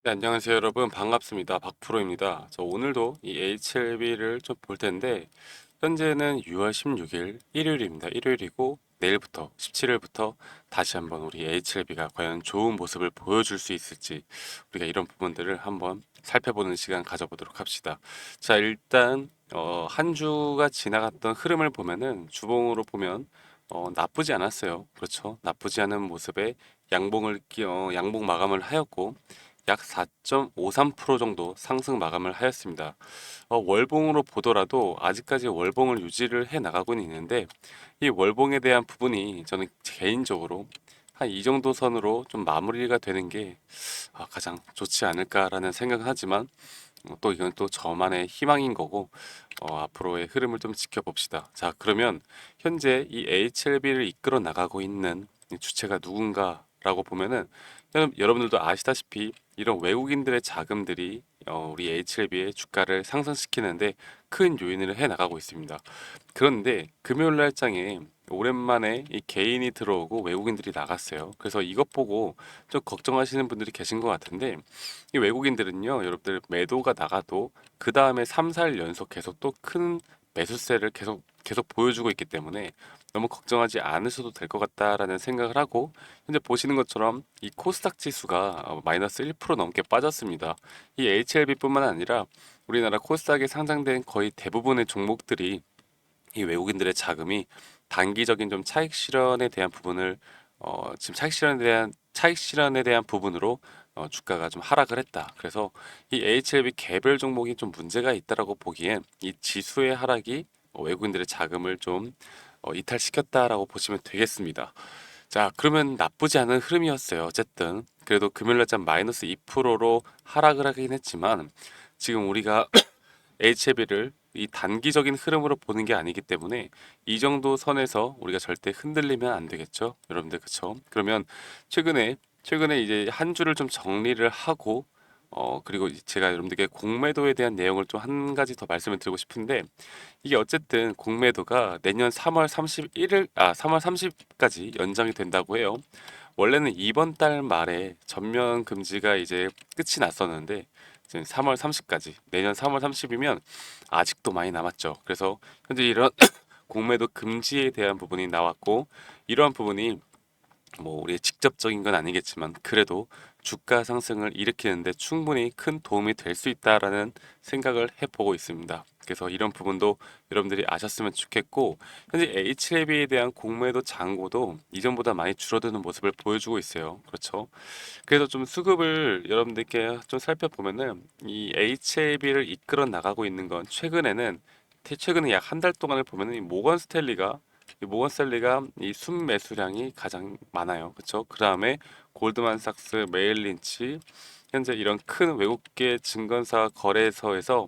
네, 안녕하세요 여러분, 반갑습니다. 박프로입니다. 저 오늘도 이 HLB를 좀 볼 텐데, 현재는 6월 16일 일요일입니다. 일요일이고, 내일부터 17일부터 다시 한번 우리 HLB가 과연 좋은 모습을 보여줄 수 있을지, 우리가 이런 부분들을 한번 살펴보는 시간 가져보도록 합시다. 자, 일단 한 주가 지나갔던 흐름을 보면은, 주봉으로 보면 나쁘지 않았어요. 그렇죠? 나쁘지 않은 모습에 양봉 마감을 하였고, 약 4.53% 정도 상승 마감을 하였습니다. 월봉으로 보더라도 아직까지 월봉을 유지를 해 나가고는 있는데, 이 월봉에 대한 부분이 저는 개인적으로 한 이 정도 선으로 좀 마무리가 되는 게 가장 좋지 않을까라는 생각을 하지만, 또 이건 또 저만의 희망인 거고, 앞으로의 흐름을 좀 지켜봅시다. 자, 그러면 현재 이 HLB를 이끌어 나가고 있는 이 주체가 누군가라고 보면은, 여러분들도 아시다시피 이런 외국인들의 자금들이 우리 HLB의 주가를 상승시키는데 큰 요인을 해 나가고 있습니다. 그런데 금요일 날장에 오랜만에 이 개인이 들어오고 외국인들이 나갔어요. 그래서 이것 보고 좀 걱정하시는 분들이 계신 것 같은데, 이 외국인들은요, 여러분들 매도가 나가도 그 다음에 3, 4일 연속 계속 또 큰 매수세를 계속 보여주고 있기 때문에 너무 걱정하지 않으셔도 될 것 같다라는 생각을 하고, 현재 보시는 것처럼 이 코스닥 지수가 마이너스 1% 넘게 빠졌습니다. 이 HLB뿐만 아니라 우리나라 코스닥에 상장된 거의 대부분의 종목들이 이 외국인들의 자금이 단기적인 좀 차익 실현에 대한 부분을 지금 차익 실현에 대한 부분으로 주가가 좀 하락을 했다. 그래서 이 HLB 개별 종목이 좀 문제가 있다라고 보기엔 이 지수의 하락이 외국인들의 자금을 좀 이탈시켰다라고 보시면 되겠습니다. 자, 그러면 나쁘지 않은 흐름이었어요. 어쨌든 그래도 금요일 날짜 마이너스 2%로 하락을 하긴 했지만, 지금 우리가 HLB를 이 단기적인 흐름으로 보는 게 아니기 때문에 이 정도 선에서 우리가 절대 흔들리면 안 되겠죠, 여러분들. 그쵸? 그러면 최근에 이제 한 주를 좀 정리를 하고, 그리고 제가 여러분들께 공매도에 대한 내용을 좀 한 가지 더 말씀을 드리고 싶은데, 이게 어쨌든 공매도가 내년 3월 30까지 연장이 된다고 해요. 원래는 이번 달 말에 전면 금지가 이제 끝이 났었는데, 지금 3월 30까지, 내년 3월 30이면 아직도 많이 남았죠. 그래서 현재 이런 공매도 금지에 대한 부분이 나왔고, 이러한 부분이 뭐 우리의 직접적인 건 아니겠지만 그래도 주가 상승을 일으키는데 충분히 큰 도움이 될 수 있다라는 생각을 해보고 있습니다. 그래서 이런 부분도 여러분들이 아셨으면 좋겠고, 현재 HLB에 대한 공매도 잔고도 이전보다 많이 줄어드는 모습을 보여주고 있어요. 그렇죠? 그래서 좀 수급을 여러분들께 좀 살펴보면은, 이 HLB를 이끌어 나가고 있는 건 최근에 약 한 달 동안을 보면은 이 모건 스탠리가 이 순매수량이 가장 많아요. 그렇죠? 그 다음에 골드만삭스, 메일린치, 현재 이런 큰 외국계 증권사 거래소에서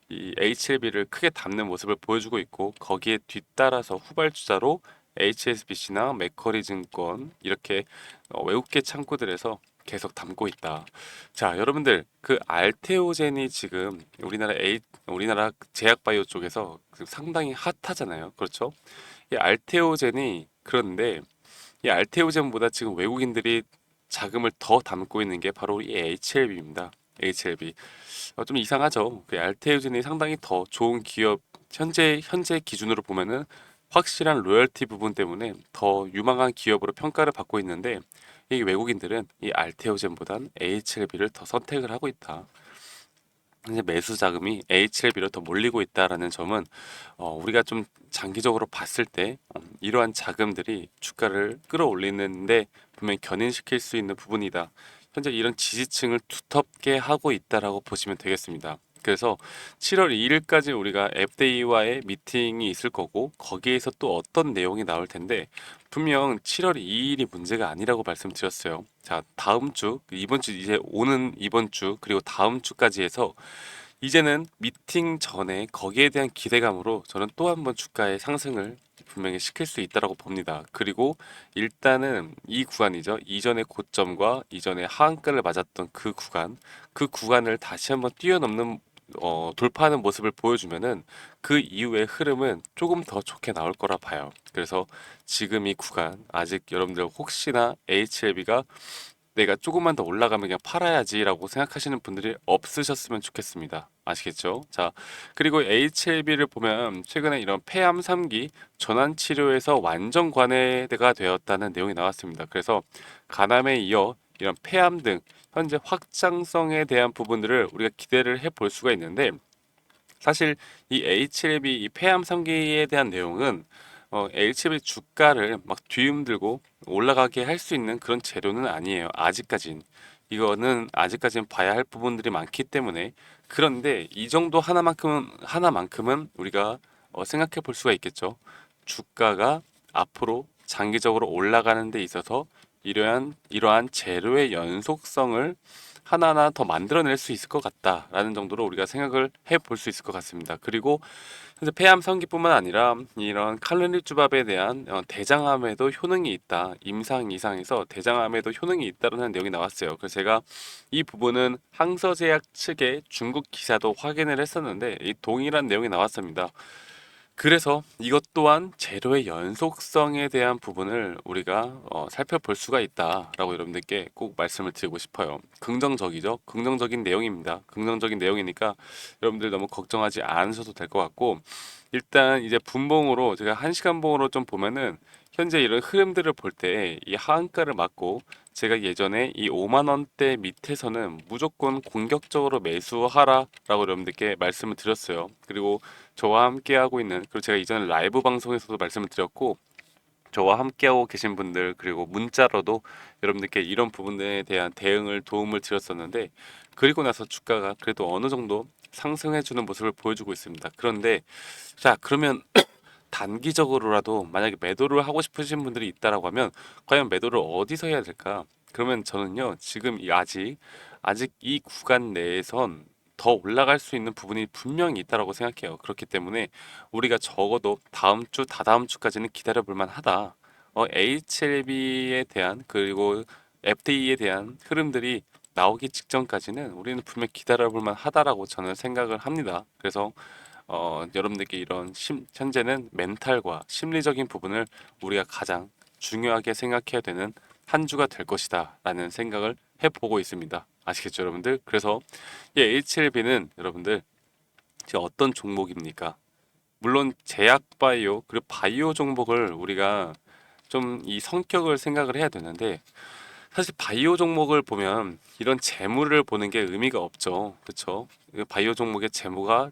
이 HLB를 크게 담는 모습을 보여주고 있고, 거기에 뒤따라서 후발주자로 HSBC나 맥커리 증권, 이렇게 외국계 창구들에서 계속 담고 있다. 자, 여러분들, 그 알테오젠이 지금 우리나라 제약바이오 쪽에서 지금 상당히 핫하잖아요. 그렇죠? 이 알테오젠이, 그런데 이 알테오젠보다 지금 외국인들이 자금을 더 담고 있는 게 바로 이 HLB입니다. HLB. 좀 이상하죠. 그 알테오젠이 상당히 더 좋은 기업, 현재 기준으로 보면은 확실한 로열티 부분 때문에 더 유망한 기업으로 평가를 받고 있는데, 이 외국인들은 이 알테오젠보단 HLB를 더 선택을 하고 있다. 이제 매수 자금이 HLB로 더 몰리고 있다라는 점은, 우리가 좀 장기적으로 봤을 때 이러한 자금들이 주가를 끌어올리는데 분명히 견인시킬 수 있는 부분이다. 현재 이런 지지층을 두텁게 하고 있다라고 보시면 되겠습니다. 그래서 7월 2일까지 우리가 FDA와의 미팅이 있을 거고, 거기에서 또 어떤 내용이 나올 텐데, 분명 7월 2일이 문제가 아니라고 말씀드렸어요. 자, 다음 주, 이번 주, 이제 오는 이번 주, 그리고 다음 주까지 해서 이제는 미팅 전에 거기에 대한 기대감으로 저는 또 한 번 주가의 상승을 분명히 시킬 수 있다라고 봅니다. 그리고 일단은 이 구간이죠. 이전의 고점과 이전의 하한가를 맞았던 그 구간을 다시 한번 뛰어넘는, 돌파하는 모습을 보여주면은 그 이후의 흐름은 조금 더 좋게 나올 거라 봐요. 그래서 지금 이 구간, 아직 여러분들 혹시나 HLB가 내가 조금만 더 올라가면 그냥 팔아야지라고 생각하시는 분들이 없으셨으면 좋겠습니다. 아시겠죠? 자, 그리고 HLB를 보면 최근에 이런 폐암 3기 전환 치료에서 완전 관해가 되었다는 내용이 나왔습니다. 그래서 간암에 이어 이런 폐암 등 현재 확장성에 대한 부분들을 우리가 기대를 해볼 수가 있는데, 사실 이 HLB 이 폐암 3기에 대한 내용은 HLB 주가를 막 뒤흔들고 올라가게 할 수 있는 그런 재료는 아니에요. 아직까진. 이거는 아직까지는 봐야 할 부분들이 많기 때문에. 그런데 이 정도 하나만큼은 우리가 생각해 볼 수가 있겠죠. 주가가 앞으로 장기적으로 올라가는 데 있어서 이러한 재료의 연속성을 하나하나 더 만들어낼 수 있을 것 같다라는 정도로 우리가 생각을 해볼 수 있을 것 같습니다. 그리고 현재 폐암 성기뿐만 아니라 이런 칼로리주밥에 대한 대장암에도 효능이 있다. 임상 이상에서 대장암에도 효능이 있다는 내용이 나왔어요. 그래서 제가 이 부분은 항서제약 측의 중국 기사도 확인을 했었는데 이 동일한 내용이 나왔습니다. 그래서 이것 또한 재료의 연속성에 대한 부분을 우리가 살펴볼 수가 있다라고 여러분들께 꼭 말씀을 드리고 싶어요. 긍정적이죠. 긍정적인 내용입니다. 긍정적인 내용이니까 여러분들 너무 걱정하지 않으셔도 될 것 같고, 일단 이제 분봉으로 제가 1시간 봉으로 좀 보면은 현재 이런 흐름들을 볼 때 이 하한가를 맞고, 제가 예전에 이 5만 원대 밑에서는 무조건 공격적으로 매수하라라고 여러분들께 말씀을 드렸어요. 그리고 저와 함께하고 있는, 그리고 제가 이전에 라이브 방송에서도 말씀을 드렸고, 저와 함께하고 계신 분들 그리고 문자로도 여러분들께 이런 부분에 대한 대응을 도움을 드렸었는데, 그리고 나서 주가가 그래도 어느 정도 상승해주는 모습을 보여주고 있습니다. 그런데 자, 그러면 단기적으로라도 만약에 매도를 하고 싶으신 분들이 있다라고 하면 과연 매도를 어디서 해야 될까? 그러면 저는요, 지금 아직 이 구간 내에선 더 올라갈 수 있는 부분이 분명히 있다라고 생각해요. 그렇기 때문에 우리가 적어도 다음 주, 다다음 주까지는 기다려 볼 만하다. HLB에 대한 그리고 FDA에 대한 흐름들이 나오기 직전까지는 우리는 분명 기다려 볼 만하다라고 저는 생각을 합니다. 그래서 여러분들께 현재는 멘탈과 심리적인 부분을 우리가 가장 중요하게 생각해야 되는 한 주가 될 것이다 라는 생각을 해보고 있습니다. 아시겠죠, 여러분들? 그래서 이 HLB는 여러분들 지금 어떤 종목입니까? 물론 제약 바이오 그리고 바이오 종목을 우리가 좀 이 성격을 생각을 해야 되는데, 사실 바이오 종목을 보면 이런 재무를 보는 게 의미가 없죠. 그렇죠? 바이오 종목의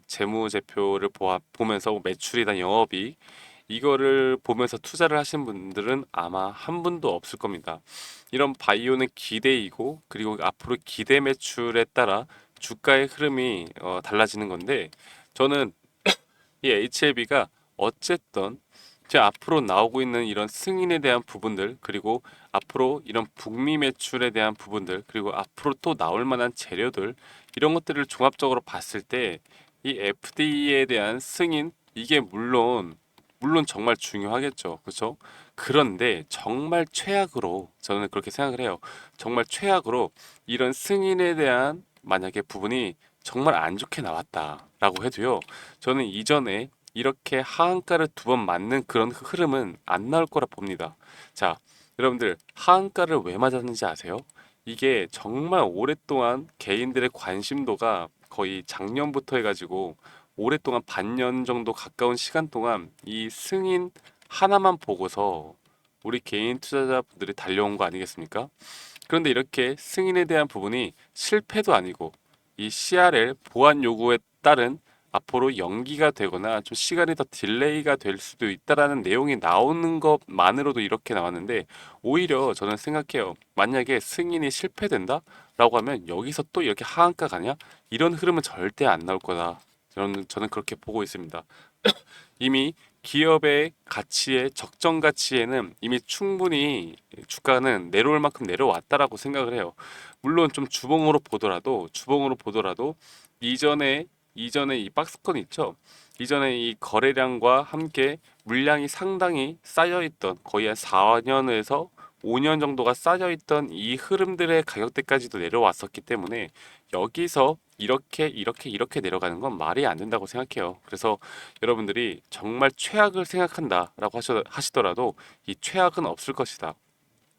재무제표를 보면서 매출이나 영업이익 이거를 보면서 투자를 하신 분들은 아마 한 분도 없을 겁니다. 이런 바이오는 기대이고 그리고 앞으로 기대 매출에 따라 주가의 흐름이 달라지는 건데, 저는 이 HLB가 어쨌든 제 앞으로 나오고 있는 이런 승인에 대한 부분들, 그리고 앞으로 이런 북미 매출에 대한 부분들, 그리고 앞으로 또 나올 만한 재료들, 이런 것들을 종합적으로 봤을 때 이 FDA에 대한 승인 이게 물론 정말 중요하겠죠. 그렇죠? 그런데 정말 최악으로 저는 그렇게 생각을 해요. 정말 최악으로 이런 승인에 대한 만약에 부분이 정말 안 좋게 나왔다라고 해도요, 저는 이전에 이렇게 하한가를 두 번 맞는 그런 흐름은 안 나올 거라 봅니다. 자, 여러분들 하한가를 왜 맞았는지 아세요? 이게 정말 오랫동안 개인들의 관심도가 거의 작년부터 해가지고 오랫동안 반년 정도 가까운 시간 동안 이 승인 하나만 보고서 우리 개인 투자자분들이 달려온 거 아니겠습니까? 그런데 이렇게 승인에 대한 부분이 실패도 아니고 이 CRL 보안 요구에 따른 앞으로 연기가 되거나 좀 시간이 더 딜레이가 될 수도 있다라는 내용이 나오는 것만으로도 이렇게 나왔는데, 오히려 저는 생각해요. 만약에 승인이 실패된다라고 하면 여기서 또 이렇게 하한가 가냐? 이런 흐름은 절대 안 나올 거다. 저는 그렇게 보고 있습니다. 이미 기업의 가치의 적정 가치에는 이미 충분히 주가는 내려올 만큼 내려왔다라고 생각을 해요. 물론 좀 주봉으로 보더라도 이전에 이 박스권 있죠. 이전에 이 거래량과 함께 물량이 상당히 쌓여 있던, 거의 한 4년에서 5년 정도가 쌓여 있던 이 흐름들의 가격대까지도 내려왔었기 때문에 여기서 이렇게 내려가는 건 말이 안 된다고 생각해요. 그래서 여러분들이 정말 최악을 생각한다라고 하시더라도 이 최악은 없을 것이다.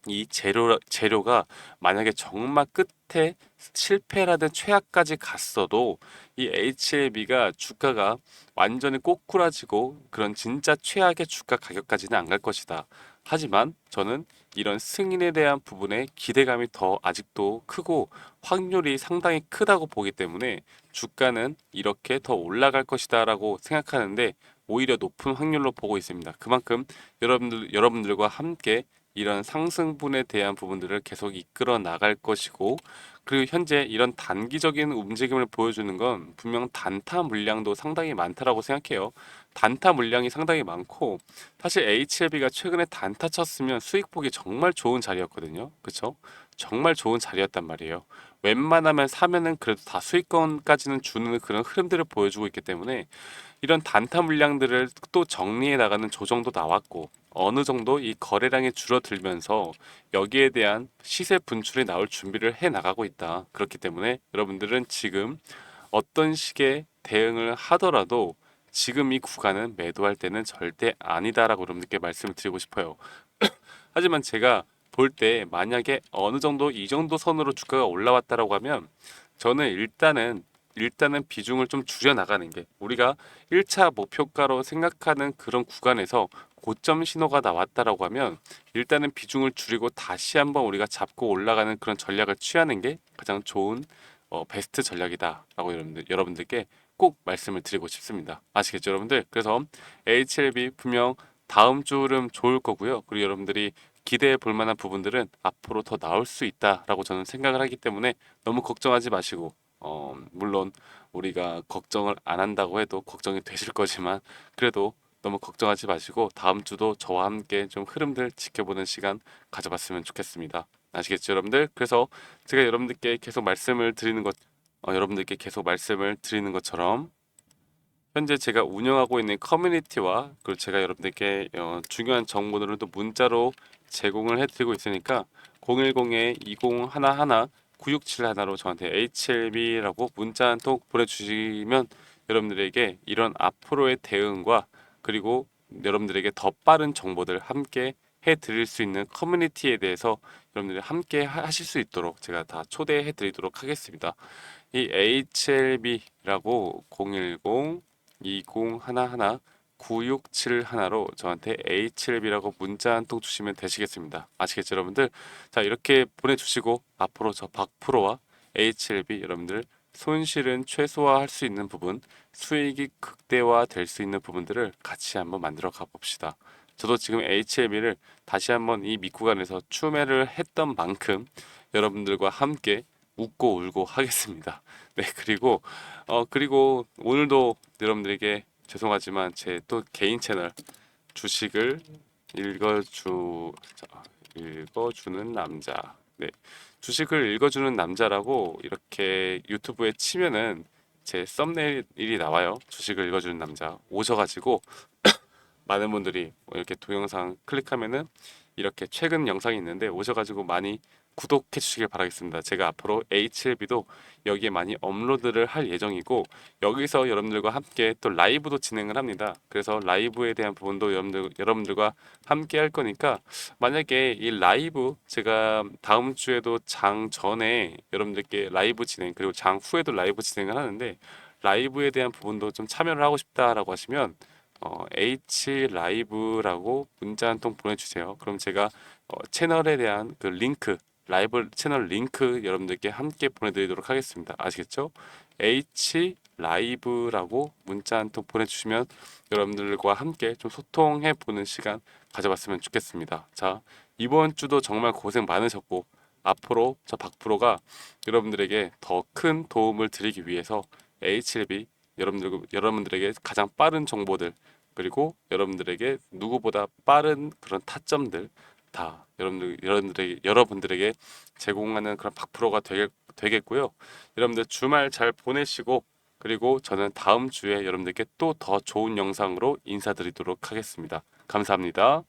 이 재료가 만약에 정말 끝에 실패라든 최악까지 갔어도 이 HLB가 주가가 완전히 꼬꾸라지고 그런 진짜 최악의 주가 가격까지는 안 갈 것이다. 하지만 저는 이런 승인에 대한 부분에 기대감이 더 아직도 크고 확률이 상당히 크다고 보기 때문에 주가는 이렇게 더 올라갈 것이다라고 생각하는데 오히려 높은 확률로 보고 있습니다. 그만큼 여러분들과 함께 이런 상승분에 대한 부분들을 계속 이끌어 나갈 것이고, 그리고 현재 이런 단기적인 움직임을 보여주는 건 분명 단타 물량도 상당히 많다라고 생각해요. 단타 물량이 상당히 많고, 사실 HLB가 최근에 단타 쳤으면 수익 보기 정말 좋은 자리였거든요. 그쵸? 정말 좋은 자리였단 말이에요. 웬만하면 사면은 그래도 다 수익권까지는 주는 그런 흐름들을 보여주고 있기 때문에 이런 단타 물량들을 또 정리해 나가는 조정도 나왔고, 어느 정도 이 거래량이 줄어들면서 여기에 대한 시세 분출이 나올 준비를 해 나가고 있다. 그렇기 때문에 여러분들은 지금 어떤 식의 대응을 하더라도 지금 이 구간은 매도할 때는 절대 아니다라고 여러분들께 말씀을 드리고 싶어요. 하지만 제가 볼 때 만약에 어느 정도 이 정도 선으로 주가가 올라왔다라고 하면 저는 일단은 비중을 좀 줄여 나가는 게, 우리가 1차 목표가로 생각하는 그런 구간에서 고점 신호가 나왔다라고 하면 일단은 비중을 줄이고 다시 한번 우리가 잡고 올라가는 그런 전략을 취하는 게 가장 좋은 베스트 전략이다라고 여러분들께 꼭 말씀을 드리고 싶습니다. 아시겠죠, 여러분들? 그래서 HLB 분명 다음 주 흐름 좋을 거고요. 그리고 여러분들이 기대해 볼 만한 부분들은 앞으로 더 나올 수 있다라고 저는 생각을 하기 때문에 너무 걱정하지 마시고, 물론 우리가 걱정을 안 한다고 해도 걱정이 되실 거지만 그래도 너무 걱정하지 마시고 다음 주도 저와 함께 좀 흐름들 지켜보는 시간 가져봤으면 좋겠습니다. 아시겠죠, 여러분들? 그래서 제가 여러분들께 계속 말씀을 드리는 것처럼 현재 제가 운영하고 있는 커뮤니티와 그리고 제가 여러분들께 중요한 정보들을 또 문자로 제공을 해드리고 있으니까 010-2011-9671로 저한테 HLB라고 문자 한 통 보내주시면 여러분들에게 이런 앞으로의 대응과 그리고 여러분들에게 더 빠른 정보들 함께 해드릴 수 있는 커뮤니티에 대해서 여러분들이 함께 하실 수 있도록 제가 다 초대해 드리도록 하겠습니다. 이 HLB라고 010 2011 9671로 저한테 HLB라고 문자 한 통 주시면 되시겠습니다. 아시겠죠, 여러분들? 자, 이렇게 보내주시고 앞으로 저 박프로와 HLB 여러분들 손실은 최소화할 수 있는 부분, 수익이 극대화 될 수 있는 부분들을 같이 한번 만들어 가봅시다. 저도 지금 HLB를 다시 한번 이 밑구간에서 추매를 했던 만큼 여러분들과 함께 웃고 울고 하겠습니다. 네, 그리고 오늘도 여러분들에게 죄송하지만 제 또 개인 채널 주식을 읽어주는 남자. 네, 주식을 읽어주는 남자라고 이렇게 유튜브에 치면은 제 썸네일이 나와요. 주식을 읽어주는 남자 오셔가지고 많은 분들이 이렇게 동영상 클릭하면은 이렇게 최근 영상이 있는데 오셔가지고 많이 구독해 주시길 바라겠습니다. 제가 앞으로 HLB도 여기에 많이 업로드를 할 예정이고 여기서 여러분들과 함께 또 라이브도 진행을 합니다. 그래서 라이브에 대한 부분도 여러분들과 함께 할 거니까 만약에 이 라이브 제가 다음 주에도 장 전에 여러분들께 라이브 진행 그리고 장 후에도 라이브 진행을 하는데 라이브에 대한 부분도 좀 참여를 하고 싶다라고 하시면 H 라이브라고 문자 한 통 보내주세요. 그럼 제가 채널에 대한 그 링크, 라이브 채널 링크 여러분들께 함께 보내드리도록 하겠습니다. 아시겠죠? H 라이브라고 문자 한 통 보내주시면 여러분들과 함께 좀 소통해 보는 시간 가져봤으면 좋겠습니다. 자, 이번 주도 정말 고생 많으셨고 앞으로 저 박프로가 여러분들에게 더 큰 도움을 드리기 위해서 HLB 여러분들에게 가장 빠른 정보들 그리고 여러분들에게 누구보다 빠른 그런 타점들 다 여러분들에게 제공하는 그런 박프로가 되겠고요. 여러분들 주말 잘 보내시고 그리고 저는 다음 주에 여러분들께 또 더 좋은 영상으로 인사드리도록 하겠습니다. 감사합니다.